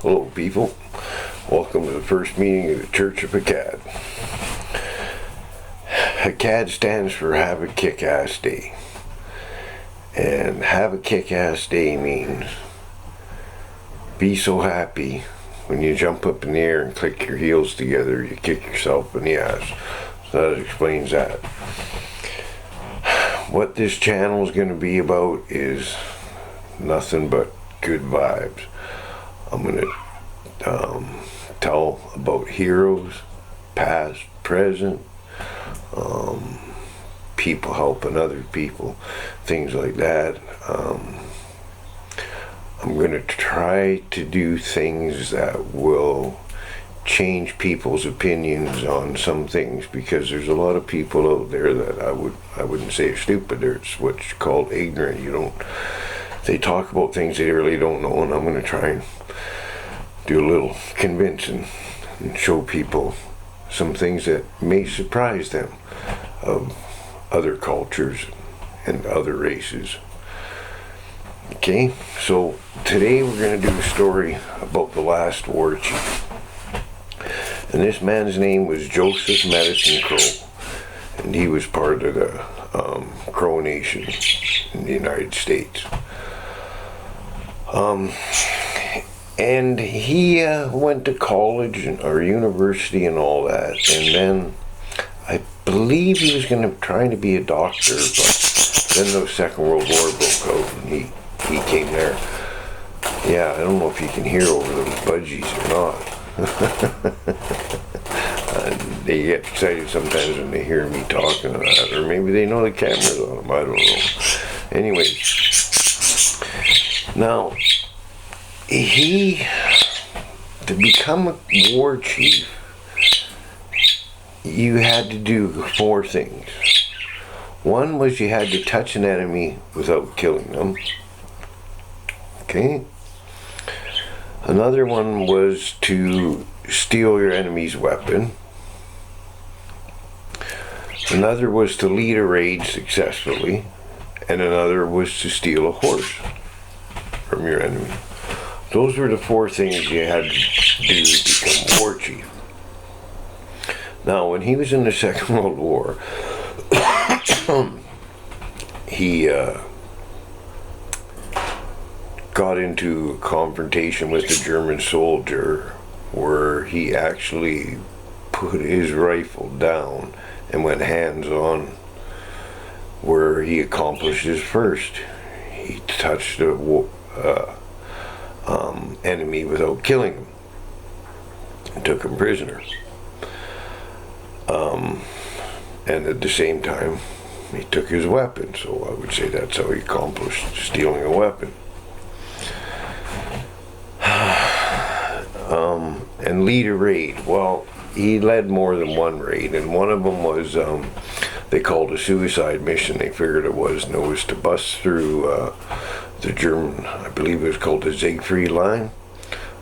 Hello people, welcome to the first meeting of the Church of Hakad. Hakad stands for Have a Kick-Ass Day. And have a kick-ass day means be so happy when you jump up in the air and click your heels together, you kick yourself in the ass. So that explains that. What this channel is going to be about is nothing but good vibes. I'm going to tell about heroes, past, present, people helping other people, things like that. I'm going to try to do things that will change people's opinions on some things, because there's a lot of people out there that I wouldn't say are stupid. It's what's called ignorant. They talk about things they really don't know, and I'm going to try and do a little convincing and show people some things that may surprise them of other cultures and other races. Okay, so today we're going to do a story about the last war chief. And this man's name was Joseph Medicine Crow, and he was part of the Crow Nation in the United States. And he went to college or university and all that, and then I believe he was trying to be a doctor, but then the Second World War broke out and he came there. Yeah, I don't know if you can hear over those budgies or not. They get excited sometimes when they hear me talking and that, or maybe they know the camera's on them, I don't know. Anyway, now, to become a war chief, you had to do 4 things. One was you had to touch an enemy without killing them. Okay. Another one was to steal your enemy's weapon. Another was to lead a raid successfully. And another was to steal a horse from your enemy. Those were the 4 things you had to do to become war chief. Now, when he was in the Second World War, he got into a confrontation with a German soldier where he actually put his rifle down and went hands-on, where he accomplished his first. He touched the enemy without killing him and took him prisoner. And at the same time, he took his weapon. So I would say that's how he accomplished stealing a weapon. And lead a raid. Well, he led more than one raid, and one of them was they called a suicide mission. They figured it was, and it was to bust through the German, I believe it was called the Siegfried Line,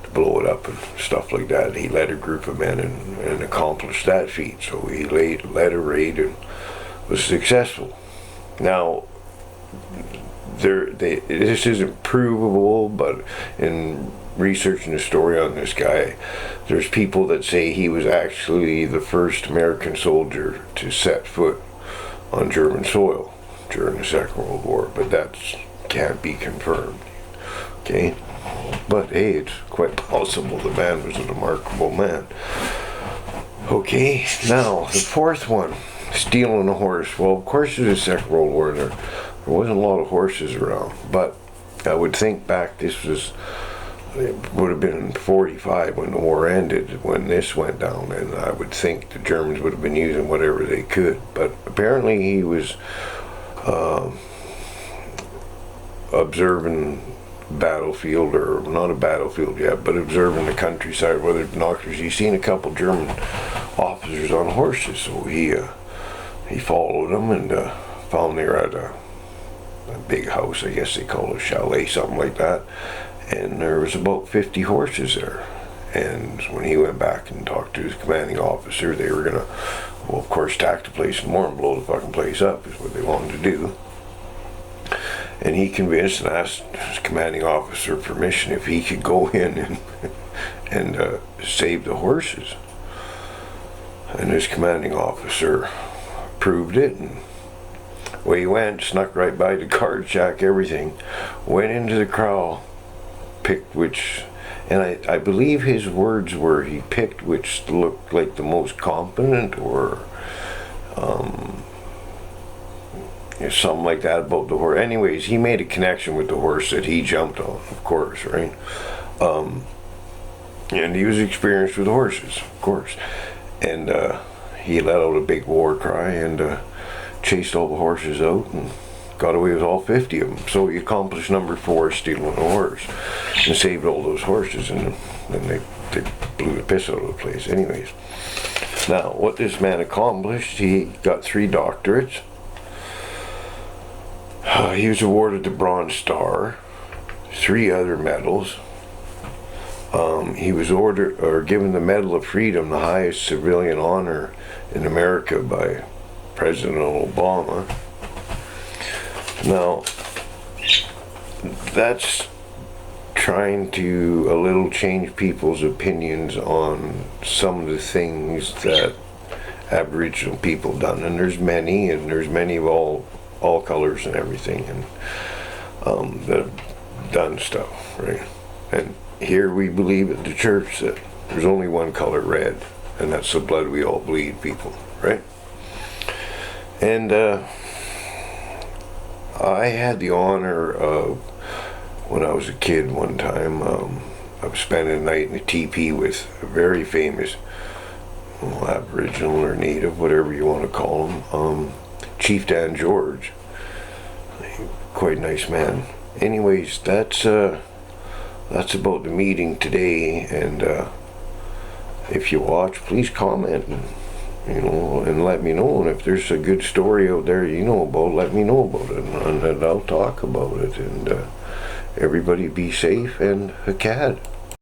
to blow it up and stuff like that. He led a group of men and accomplished that feat. So he led a raid and was successful. Now, this isn't provable, but in researching the story on this guy, there's people that say he was actually the first American soldier to set foot on German soil during the Second World War, but that can't be confirmed. Okay, but hey, it's quite possible the man was a remarkable man. Okay, now the 4th one, stealing a horse. Well, of course, in the Second World War there wasn't a lot of horses around, but I would think back, it would have been in 45 when the war ended, when this went down, and I would think the Germans would have been using whatever they could. But apparently he was observing battlefield, or not a battlefield yet, but observing the countryside, whether binoculars. He seen a couple German officers on horses, so he followed them and found they were at a big house, I guess they call it a chalet, something like that. And there was about 50 horses there. And when he went back and talked to his commanding officer, they were going to, of course, tack the place some more and blow the fucking place up, is what they wanted to do. And he convinced and asked his commanding officer permission if he could go in and save the horses. And his commanding officer approved it, and away he went, snuck right by the guard shack, everything, went into the corral, picked which, and I believe his words were he picked which looked like the most competent, or something like that about the horse. Anyways, he made a connection with the horse that he jumped on, of course, right? And he was experienced with horses, of course. And he let out a big war cry and chased all the horses out and got away with all 50 of them. So he accomplished number 4, stealing a horse, and saved all those horses, and then they blew the piss out of the place. Anyways, now what this man accomplished, he got 3 doctorates. He was awarded the Bronze Star, 3 other medals. He was ordered or given the Medal of Freedom, the highest civilian honor in America, by President Obama. Now, that's trying to a little change people's opinions on some of the things that Aboriginal people done, and there's many of all colors and everything, and that have done stuff, right? And here we believe at the church that there's only one color, red, and that's the blood we all bleed, people, right? And I had the honor of, when I was a kid one time, I was spending a night in a teepee with a very famous Aboriginal or Native, whatever you want to call him, Chief Dan George. Quite a nice man. Anyways, that's about the meeting today, and if you watch, please comment, and let me know. And if there's a good story out there about, let me know about it, and I'll talk about it. And everybody be safe, and Hakad.